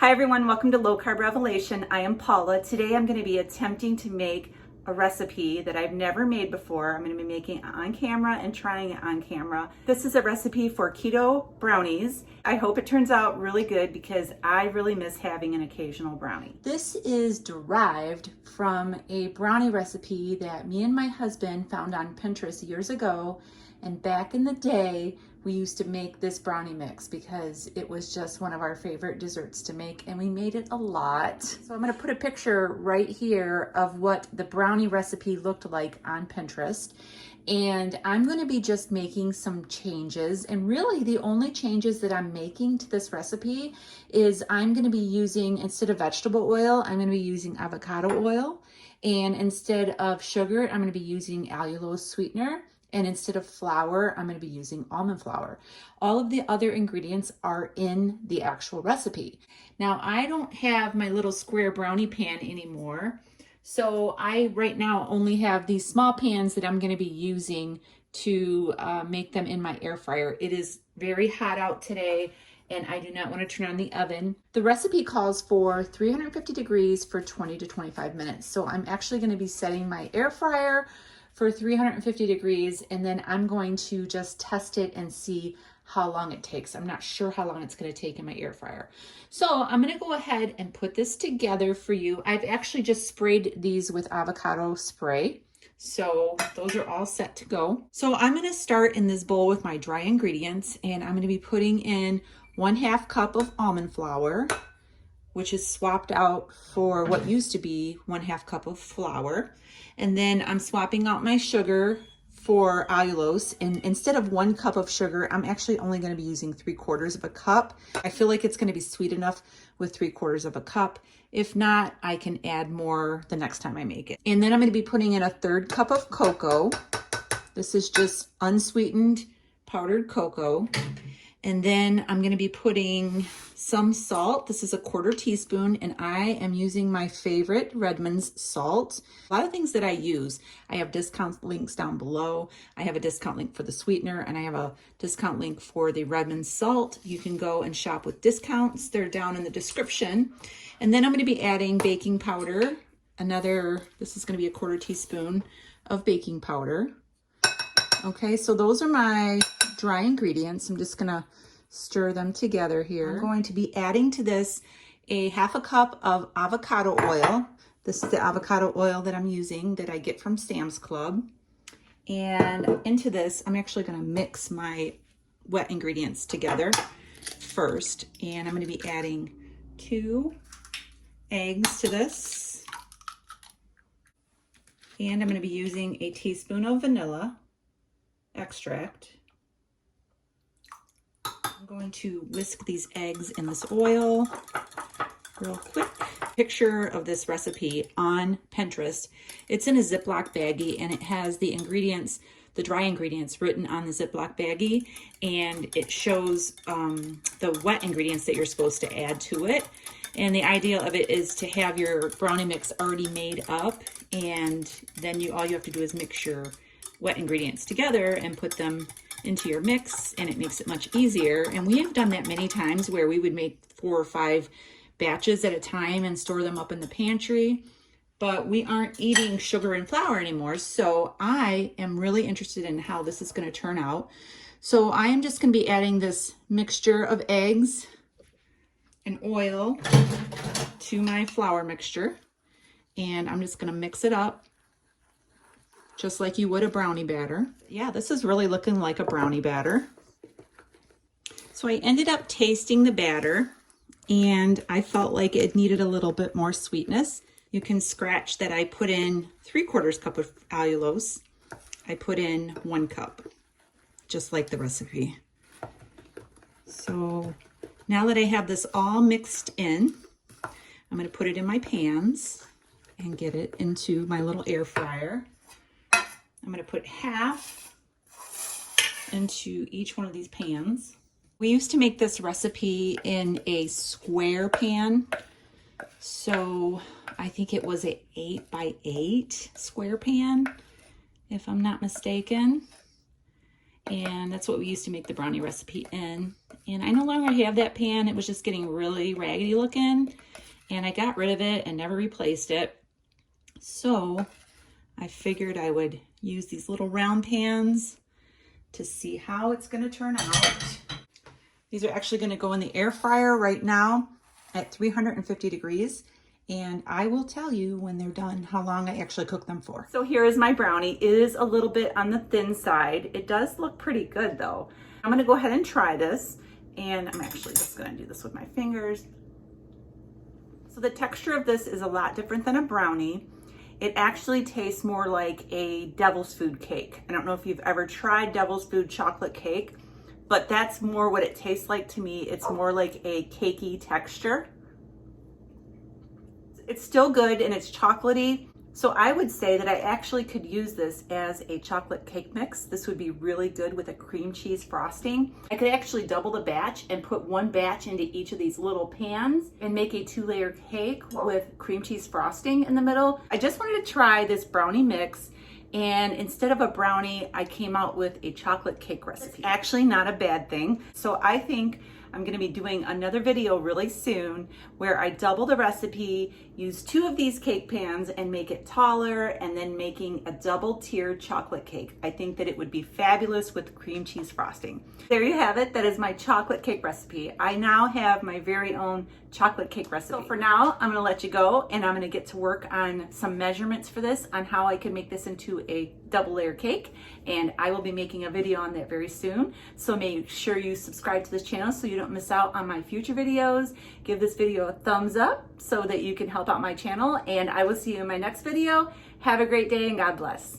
Hi everyone, welcome to Low Carb Revelation. I am Paula. Today I'm going to be attempting to make a recipe that I've never made before. I'm going to be making it on camera and trying it on camera. This is a recipe for keto brownies. I hope it turns out really good because I really miss having an occasional brownie. This is derived from a brownie recipe that me and my husband found on Pinterest years ago. And back in the day, we used to make this brownie mix because it was just one of our favorite desserts to make, and we made it a lot. So I'm gonna put a picture right here of what the brownie recipe looked like on Pinterest. And I'm gonna be just making some changes. And really the only changes that I'm making to this recipe is I'm gonna be using, instead of vegetable oil, I'm gonna be using avocado oil. And instead of sugar, I'm gonna be using allulose sweetener. And instead of flour, I'm going to be using almond flour. All of the other ingredients are in the actual recipe. Now, I don't have my little square brownie pan anymore. So I right now only have these small pans that I'm going to be using to make them in my air fryer. It is very hot out today, and I do not want to turn on the oven. The recipe calls for 350 degrees for 20 to 25 minutes. So I'm actually going to be setting my air fryer for 350 degrees, and then I'm going to just test it and see how long it takes. I'm not sure how long it's going to take in my air fryer. So I'm going to go ahead and put this together for you. I've actually just sprayed these with avocado spray. So those are all set to go. So I'm going to start in this bowl with my dry ingredients, and I'm going to be putting in 1/2 cup of almond flour, which is swapped out for what used to be 1/2 cup of flour. And then I'm swapping out my sugar for allulose. And instead of 1 cup of sugar, I'm actually only going to be using 3/4 of a cup. I feel like it's going to be sweet enough with 3/4 of a cup. If not, I can add more the next time I make it. And then I'm going to be putting in 1/3 cup of cocoa. This is just unsweetened powdered cocoa. And then I'm going to be putting some salt. This is 1/4 teaspoon, and I am using my favorite Redmond's salt. A lot of things that I use, I have discount links down below. I have a discount link for the sweetener, and I have a discount link for the Redmond's salt. You can go and shop with discounts. They're down in the description. And then I'm going to be adding baking powder. This is going to be 1/4 teaspoon of baking powder. Okay, so those are my dry ingredients. I'm just gonna stir them together here. I'm going to be adding to this 1/2 cup of avocado oil. This is the avocado oil that I'm using that I get from Sam's Club. And into this, I'm actually gonna mix my wet ingredients together first. And I'm gonna be adding 2 eggs to this. And I'm gonna be using a teaspoon of vanilla extract. I'm going to whisk these eggs in this oil real quick. Picture of this recipe on Pinterest. It's in a Ziploc baggie, and it has the ingredients, the dry ingredients, written on the Ziploc baggie, and it shows the wet ingredients that you're supposed to add to it. And the idea of it is to have your brownie mix already made up, and then all you have to do is mix your wet ingredients together and put them into your mix, and it makes it much easier. And we have done that many times where we would make 4 or 5 batches at a time and store them up in the pantry, but we aren't eating sugar and flour anymore. So I am really interested in how this is going to turn out. So I am just going to be adding this mixture of eggs and oil to my flour mixture, and I'm just going to mix it up just like you would a brownie batter. Yeah, this is really looking like a brownie batter. So I ended up tasting the batter, and I felt like it needed a little bit more sweetness. You can scratch that I put in 3/4 cup of allulose. I put in 1 cup, just like the recipe. So now that I have this all mixed in, I'm going to put it in my pans and get it into my little air fryer. I'm going to put half into each one of these pans. We used to make this recipe in a square pan. So I think it was an 8x8 square pan, if I'm not mistaken. And that's what we used to make the brownie recipe in. And I no longer have that pan. It was just getting really raggedy looking. And I got rid of it and never replaced it. So I figured I would use these little round pans to see how it's going to turn out. These are actually going to go in the air fryer right now at 350 degrees. And I will tell you when they're done how long I actually cook them for. So here is my brownie. It is a little bit on the thin side. It does look pretty good though. I'm going to go ahead and try this. And I'm actually just going to do this with my fingers. So the texture of this is a lot different than a brownie. It actually tastes more like a devil's food cake. I don't know if you've ever tried devil's food chocolate cake, but that's more what it tastes like to me. It's more like a cakey texture. It's still good and it's chocolatey. So I would say that I actually could use this as a chocolate cake mix. This would be really good with a cream cheese frosting. I could actually double the batch and put one batch into each of these little pans and make a 2-layer cake with cream cheese frosting in the middle. I just wanted to try this brownie mix, and instead of a brownie, I came out with a chocolate cake recipe. It's actually not a bad thing. So I think I'm going to be doing another video really soon where I double the recipe, use 2 of these cake pans and make it taller, and then making a double tiered chocolate cake. I think that it would be fabulous with cream cheese frosting. There you have it. That is my chocolate cake recipe. I now have my very own chocolate cake recipe. So for now, I'm going to let you go and I'm going to get to work on some measurements for this, on how I can make this into a double layer cake. And I will be making a video on that very soon. So make sure you subscribe to this channel so you don't miss out on my future videos. Give this video a thumbs up so that you can help out my channel. And I will see you in my next video. Have a great day and God bless.